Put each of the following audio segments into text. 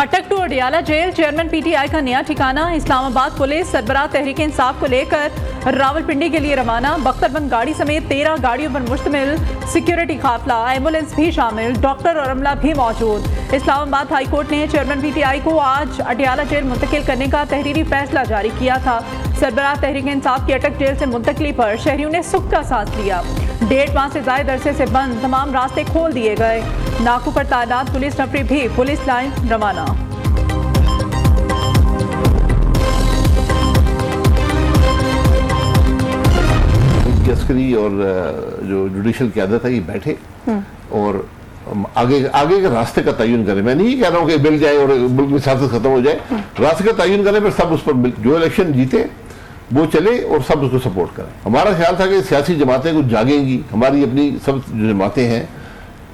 अटक to Adiala jail, chairman PTI का नया ठिकाना। इस्लामाबाद पुलिस सरबराह तहरीक इंसाफ को लेकर रावलपिंडी के लिए रवाना। बख्तरबंद गाड़ी समेत 13 गाड़ियों पर मुश्तमिल सिक्योरिटी काफिला, एम्बुलेंस भी शामिल, डॉक्टर और अमला भी मौजूद। इस्लामाबाद हाई कोर्ट ने चेयरमैन पीटीआई को आज अडियाला जेल मुंतकिल करने का तहरीरी फैसला जारी किया था। सरबराह तहरीक इंसाफ की अटक जेल से मुंतकली पर शहरियों ने सुख का सांस लिया। 1.5 माह से जायद अरसे से बंद तमाम रास्ते खोल दिए गए। नाकों पर तैनात पुलिस नफरी भी पुलिस लाइन रवाना। अस्करी और जो जुडिशल क़यादत है ये बैठे और आगे के रास्ते का तयन करें। मैं नहीं कह रहा हूँ कि मिल जाए और मुल्क में सियासत खत्म हो जाए, रास्ते का तयन करें, पर सब उस पर जो इलेक्शन जीते वो चले और सब उसको सपोर्ट करें। हमारा ख्याल था कि सियासी जमातें कुछ जागेंगी, हमारी अपनी सब जो जमातें हैं,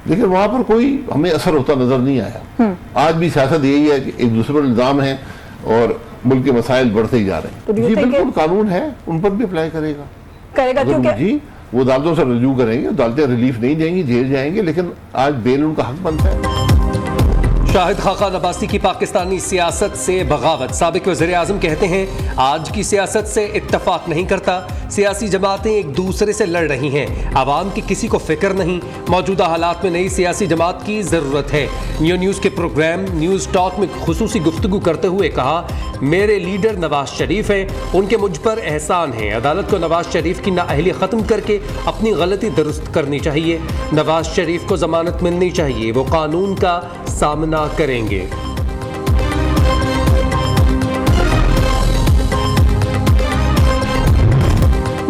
लेकिन वहां पर कोई हमें असर होता नजर नहीं आया। आज भी सियासत यही है कि एक दूसरे पर इल्जाम है और मुल्क के मसाइल बढ़ते ही जा रहे हैं। जी बिल्कुल, कानून है, उन पर भी अप्लाई करेगा जी। वो अदालतों से रजू करेंगे, अदालतें रिलीफ नहीं देंगी, जेल जाएंगे, लेकिन आज बेल उनका हक बनता है। शाहिद खाकान अब्बासी की पाकिस्तानी सियासत से बगावत। साबिक वज़ीर आज़म कहते हैं आज की सियासत से इत्तफाक नहीं करता, सियासी जमातें एक दूसरे से लड़ रही हैं, आवाम की किसी को फिक्र नहीं, मौजूदा हालात में नई सियासी जमात की ज़रूरत है। न्यूज़ के प्रोग्राम न्यूज़ टॉक में खुसूसी गुफ्तगू करते हुए कहा, मेरे लीडर नवाज शरीफ हैं, उनके मुझ पर एहसान है, अदालत को नवाज शरीफ की नाअहली ख़त्म करके अपनी गलती दुरुस्त करनी चाहिए, नवाज शरीफ को ज़मानत मिलनी चाहिए, वो कानून का सामना करेंगे।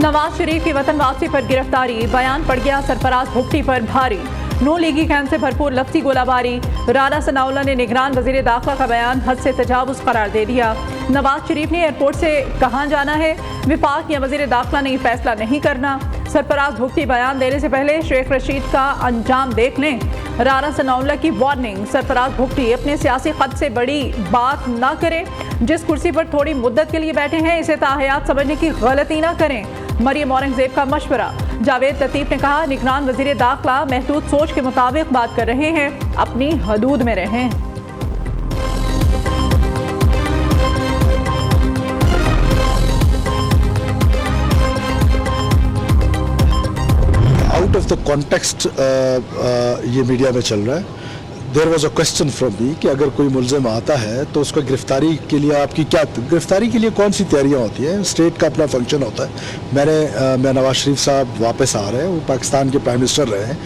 नवाज शरीफ की वतन वापसी पर गिरफ्तारी, बयान पड़ गया सरफराज भुट्टी पर भारी। नो लीगी कैंप से भरपूर लफ्ज़ी गोलाबारी। राना सनाउल्लाह ने निगरान वज़ीर दाखिला का बयान हद से तजावुज़ करार दे दिया। नवाज शरीफ ने एयरपोर्ट से कहाँ जाना है, विफाक या वज़ीर दाखिला ने फैसला नहीं करना। सरफराज भुट्टी बयान देने से पहले शेख रशीद का अंजाम देख लें। राना सनाउल्लाह की वार्निंग, सरफराज भुट्टी अपने सियासी खत से बड़ी बात ना करें, जिस कुर्सी पर थोड़ी मुद्दत के लिए बैठे हैं इसे ताहयात समझने की गलती ना करें। मरियम औरंगजेब का मशवरा। जावेद लतीफ ने कहा, निगरान वज़ीर दाखिला महदूद सोच के मुताबिक बात कर रहे हैं, अपनी हदूद में रहें। आउट ऑफ द कॉन्टेक्स्ट ये मीडिया में चल रहा है। There was a question from me कि अगर कोई मुलजिम आता है तो उसको गिरफ्तारी के लिए आपकी क्या, गिरफ्तारी के लिए कौन सी तैयारियां होती हैं? स्टेट का अपना फंक्शन होता है। मैं नवाज शरीफ साहब वापस आ रहे हैं, वो पाकिस्तान के प्राइम मिनिस्टर रहे हैं,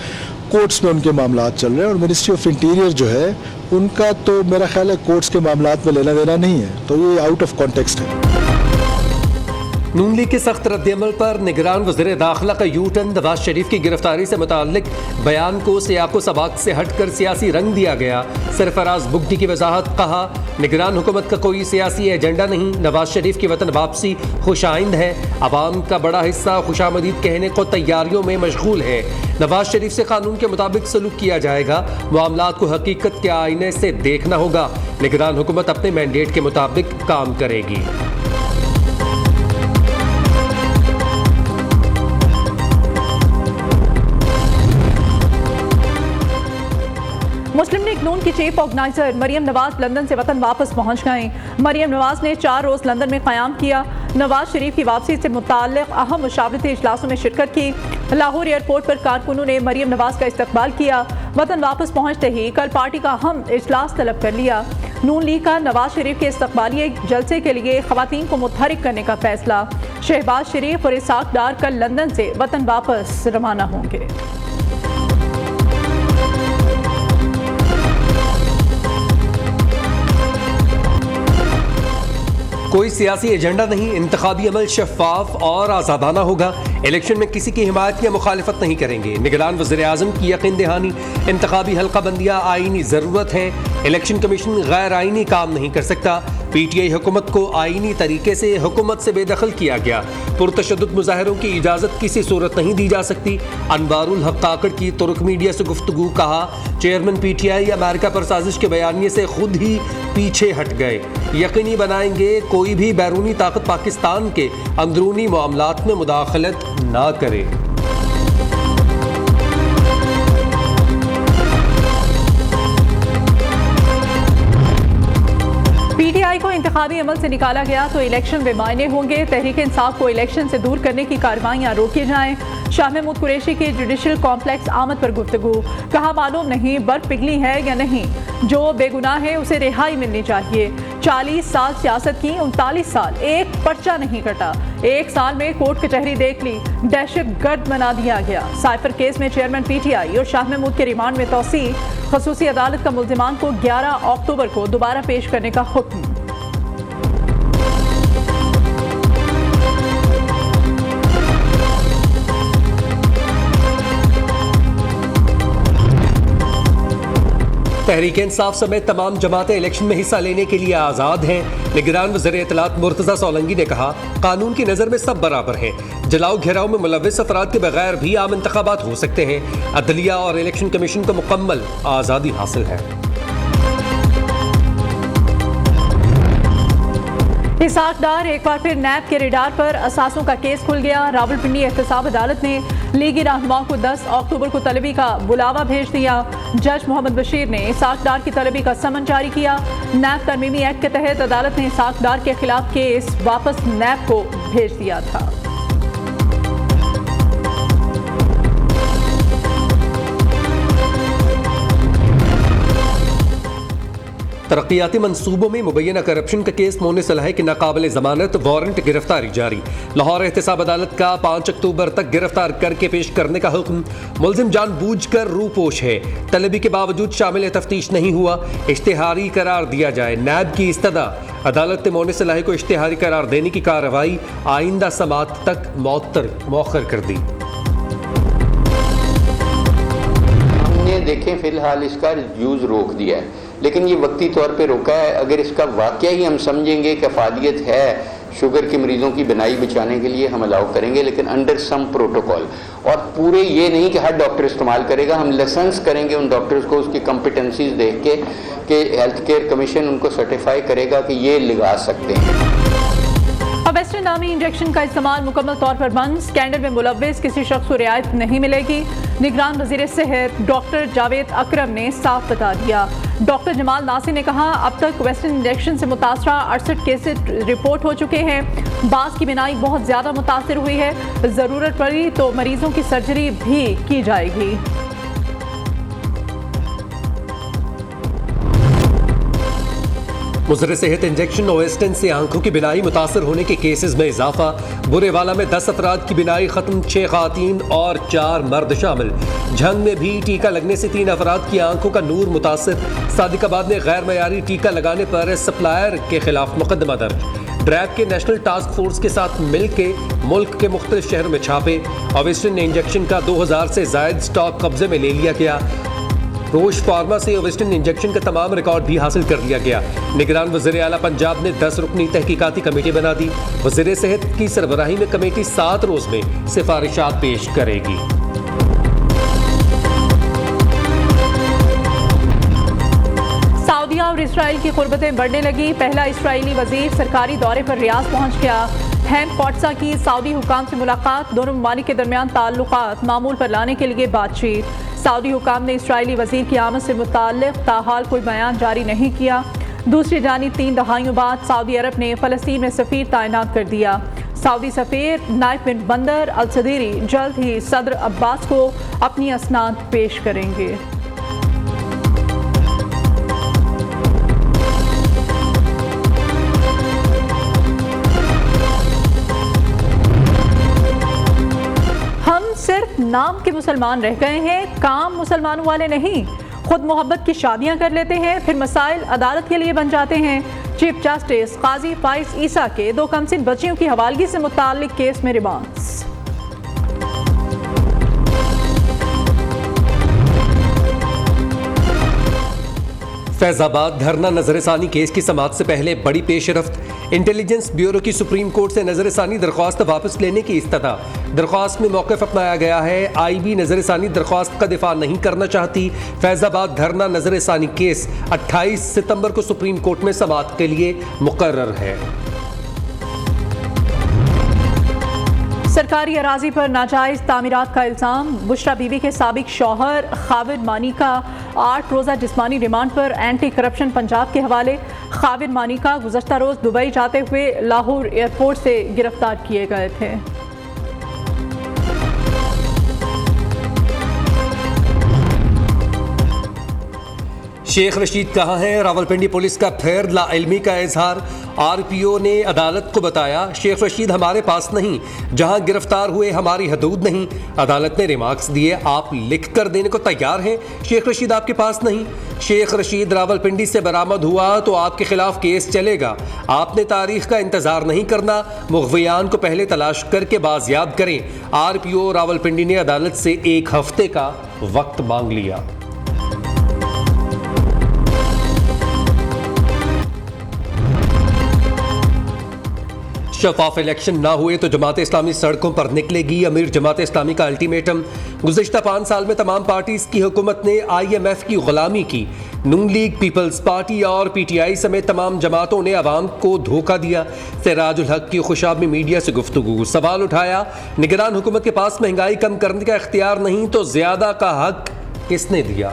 कोर्ट्स में उनके मामलात चल रहे हैं और मिनिस्ट्री ऑफ इंटीरियर जो है उनका तो मेरा ख्याल है कोर्ट्स के मामलात में लेना देना नहीं है, तो ये आउट ऑफ कॉन्टेक्स्ट है। नून लीग के सख्त रद्दअमल पर निगरान वज़ीर दाखिला का यू टर्न, नवाज शरीफ की गिरफ्तारी से मुताल्लिक बयान को सियाको सबाक से हटकर सियासी रंग दिया गया। सरफराज भुट्टी की वजाहत, कहा निगरान हुकूमत का कोई सियासी एजेंडा नहीं, नवाज शरीफ की वतन वापसी खुशाइंद है, आवाम का बड़ा हिस्सा खुशामदीद कहने को तैयारियों में मशगूल है, नवाज शरीफ से कानून के मुताबिक सलूक किया जाएगा, मामलात को हकीकत के आईने से देखना होगा, निगरान हुकूमत अपने मैंडेट के मुताबिक काम करेगी। मुस्लिम लीग नून की chief organiser Maryam Nawaz London से वतन वापस पहुंच गईं। मरियम नवाज ने 4 रोज़ लंदन में क़याम किया। नवाज शरीफ की वापसी से मुताल्लिक़ अहम मुशावरती इजलासों में शिरकत की। लाहौर एयरपोर्ट पर कारकुनों ने मरियम नवाज का इस्तकबाल किया। वतन वापस पहुंचते ही कल पार्टी का अहम इजलास तलब कर लिया। नून लीग का नवाज शरीफ के इस्तकबालिये जलसे के लिए ख़वातीन को मुतहरिक करने का फैसला। शहबाज शरीफ और इसाक डार कल लंदन से वतन वापस रवाना होंगे। कोई सियासी एजेंडा नहीं, इंतखाबी अमल शफाफ और आज़ादाना होगा, इलेक्शन में किसी की हिमायत या मुखालिफत नहीं करेंगे, निगरान वज़ीर आज़म की यकीन दहानी, इंतखाबी हल्का बंदियाँ आईनी ज़रूरत है, इलेक्शन कमीशन गैर आईनी काम नहीं कर सकता, पीटीआई हुकूमत को आईनी तरीके से हुकूमत से बेदखल किया गया, पुरतशद्दुद मुजाहरों की इजाज़त किसी सूरत नहीं दी जा सकती, अनवारुल हक काकड़ की तुर्क मीडिया से गुफ्तगू, कहा चेयरमैन पीटीआई अमेरिका पर साजिश के बयानिए से खुद ही पीछे हट गए, यकीनी बनाएंगे कोई भी बैरूनी ताकत पाकिस्तान के अंदरूनी मामलात में मुदाखलत ना करे। इंतखाबी अमल से निकाला गया तो इलेक्शन बेमायने होंगे। तहरीक इंसाफ को इलेक्शन से दूर करने की कार्रवाइयाँ रोकी जाएं। शाह महमूद कुरैशी की जुडिशल कॉम्प्लेक्स आमद पर गुफ्तगू, कहा मालूम नहीं बर्फ पिघली है या नहीं, जो बेगुनाह है उसे रिहाई मिलनी चाहिए। 40 साल सियासत की, 39 साल एक पर्चा नहीं कटा, एक साल में कोर्ट कचहरी देख ली, दहशत गर्द बना दिया गया। साइफर केस में चेयरमैन PTI और शाह महमूद के रिमांड में तौसी, खसूसी अदालत का मुल्जिमान को 11 अक्टूबर को दोबारा पेश करने का हुक्म। तहरीक इंसाफ समेत तमाम जमातें इलेक्शन में हिस्सा लेने के लिए आज़ाद हैं। निगरान वज़ीर इत्तलात मुर्तज़ा सोलंकी ने कहा, कानून की नज़र में सब बराबर हैं। जलाओ घेराव में मुलव्विस अफराद के बगैर भी आम इंतखाबात हो सकते हैं। अदलिया और इलेक्शन कमीशन को मुकम्मल आज़ादी हासिल है। इसाक डार, एक बार फिर नैब के रेडार पर असासों का केस खुल गया। रावलपिंडी एहतसाब अदालत ने लीगी रहनुमाओं को 10 अक्टूबर को तलबी का बुलावा भेज दिया। जज मोहम्मद बशीर ने इसाक डार की तलबी का समन जारी किया। नैब तरमीमी एक्ट के तहत अदालत ने इसाक डार के खिलाफ केस वापस नैब को भेज दिया था। तरक्याती मंसूबों में मुबैना करप्शन का केस मोने सलाह की नाकाबिल जमानत वारंट गिरफ्तारी जारी। लाहौर एहतसाब अदालत का 5 अक्टूबर तक गिरफ्तार करके पेश करने का हुक्म। मुलजिम जानबूझकर रूपोश है, तलबी के बावजूद शामिल तफ्तीश नहीं हुआ, इश्तिहारी करार दिया जाए। नैब की इस्तदा, अदालत ने मोने सलाह को इश्तिहारी करार देने की कार्रवाई आइंदा समात तक मौखर कर दी। हमने देखें फिलहाल इसका यूज़ रोक दिया है, लेकिन ये वक्ती तौर पे रोका है। अगर इसका वाकया ही हम समझेंगे कि अफादियत है शुगर के मरीज़ों की बिनाई बचाने के लिए, हम अलाउ करेंगे, लेकिन अंडर सम प्रोटोकॉल। और पूरे ये नहीं कि हर डॉक्टर इस्तेमाल करेगा, हम लाइसेंस करेंगे उन डॉक्टर्स को उसकी कॉम्पिटेंसीज देख के कि हेल्थ केयर कमीशन उनको सर्टिफाई करेगा कि ये लगा सकते हैं। वेस्टर्न नामी इंजेक्शन का इस्तेमाल मुकम्मल तौर पर बंद। स्कैंडल में मुलव्विस किसी शख्स को रियायत नहीं मिलेगी। निगरान वज़ीर सेहत डॉक्टर जावेद अकरम ने साफ बता दिया। डॉक्टर जमाल नासिर ने कहा, अब तक वेस्टर्न इंजेक्शन से मुतासरा 68 केसेस रिपोर्ट हो चुके हैं। बास की बिनाई बहुत ज़्यादा मुतासर हुई है, ज़रूरत पड़ी तो मरीजों की सर्जरी भी की जाएगी। मुज़र सेहत इंजेक्शन ओवेस्टन से आंखों की बिनाई मुतासर होने के केसेस में इजाफा। बुरेवाला में 10 अफराद की बिनाई खत्म, 6 खातीन और 4 मर्द शामिल। झंग में भी टीका लगने से 3 अफराद की आंखों का नूर मुतासर। सादिकाबाद में गैर मयारी टीका लगाने पर सप्लायर के खिलाफ मुकदमा दर्ज। ड्रैग के नेशनल टास्क फोर्स के साथ मिलकर मुल्क के मुख्तलिफ शहरों में छापे। ओवेस्टन इंजेक्शन का 2000 से जायद स्टॉक कब्जे में ले लिया गया। रोश फार्मा से ओवेस्टन इंजेक्शन का तमाम रिकॉर्ड भी हासिल कर लिया गया। निगरान वज़ीर आला पंजाब ने 10 रुकनी तहकीकाती कमेटी बना दी। वज़ीर सेहत की सरबराही में कमेटी 7 रोज में सिफारिशात पेश करेगी। सऊदीया और इसराइल की कुर्बतें बढ़ने लगी। पहला इसराइली वजीर सरकारी दौरे पर रियाद पहुंच गया। हैम कोट्सा की सऊदी हुकाम से मुलाकात, दोनों ममालिक के दरमियान ताल्लुकात मामूल पर लाने के लिए बातचीत। सऊदी हुकाम ने इसराइली वजीर की आमद से मुताल्लिक ताहाल कोई बयान जारी नहीं किया। दूसरी जानिब 3 दहाइयों बाद सऊदी अरब ने फ़लस्तीन में सफ़ीर तैनात कर दिया। सऊदी सफ़ीर नाइफ बिन बंदर अल सदीरी जल्द ही सदर अब्बास को अपनी असनाद पेश करेंगे। सिर्फ नाम के मुसलमान रह गए हैं, काम मुसलमानों वाले नहीं। खुद मोहब्बत की शादियां कर लेते हैं, फिर मसाइल अदालत के लिए बन जाते हैं। चीफ जस्टिस काजी फाइज ईसा के 2 कमसिन बच्चियों की हवालगी से मुताल्लिक केस में रिमांड्स। फैजाबाद धरना नजरसानी केस की समाअत से पहले बड़ी पेशरफ्त। इंटेलिजेंस ब्यूरो की सुप्रीम कोर्ट से नजरसानी दरख्वास्त वापस लेने की इस्तदा। दरख्वास्त में मौक़िफ़ अपनाया गया है। IB नजरसानी दरख्वास्त का दिफा नहीं करना चाहती। फैजाबाद धरना नजरसानी केस 28 सितंबर को सुप्रीम कोर्ट में समाअत के लिए मुकर्रर है। सरकारी अराजी पर नाजायज तामीरात का इल्ज़ाम। बुशरा बीवी के साबिक शौहर खाविद मानी का 8 रोज़ा जिस्मानी रिमांड पर एंटी करप्शन पंजाब के हवाले। खाविद मानी का गुज़श्ता रोज़ दुबई जाते हुए लाहौर एयरपोर्ट से गिरफ्तार किए गए थे। शेख रशीद कहाँ हैं? रावलपिंडी पुलिस का फिर लाइल्मी का इजहार। आरपीओ ने अदालत को बताया, शेख रशीद हमारे पास नहीं, जहां गिरफ्तार हुए हमारी हदूद नहीं। अदालत ने रिमार्क्स दिए, आप लिख कर देने को तैयार हैं, शेख रशीद आपके पास नहीं। शेख रशीद रावलपिंडी से बरामद हुआ तो आपके खिलाफ केस चलेगा। आपने तारीख का इंतजार नहीं करना, मुग़वियान को पहले तलाश करके बाजियाब करें। आरपीओ रावलपिंडी ने अदालत से 1 हफ्ते का वक्त मांग लिया। शफाफ इलेक्शन ना हुए तो जमात इस्लामी सड़कों पर निकलेगी। अमीर जमात इस्लामी का अल्टीमेटम। गुज़िश्ता 5 साल में तमाम पार्टीज की हुकूमत ने IMF की गुलामी की। नून लीग, पीपल्स पार्टी और PTI समेत तमाम जमातों ने अवाम को धोखा दिया। सिराजुल हक की खुशाब में मीडिया से गुफ्तगू, सवाल उठाया, निगरान हुकूमत के पास महंगाई कम करने का इख्तियार नहीं तो ज्यादा का हक किसने दिया?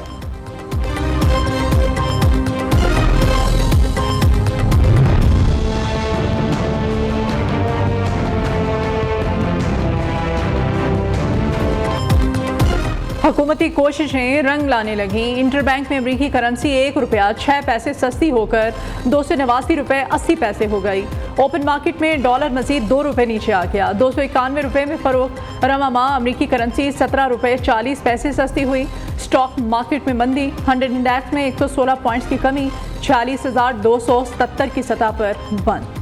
हुकूमती कोशिशें रंग लाने लगी। इंटरबैंक में अमरीकी करेंसी 1 रुपया 6 पैसे सस्ती होकर 289 रुपये 80 पैसे हो गई। ओपन मार्केट में डॉलर मजीद 2 रुपये नीचे आ गया। 291 रुपये में फरोख्त। रवा माह अमरीकी करेंसी 17 रुपये 40 पैसे सस्ती हुई। स्टॉक मार्केट में मंदी। 100 इंडेक्स में 116 पॉइंट्स की कमी, 46,277 की सतह पर बंद।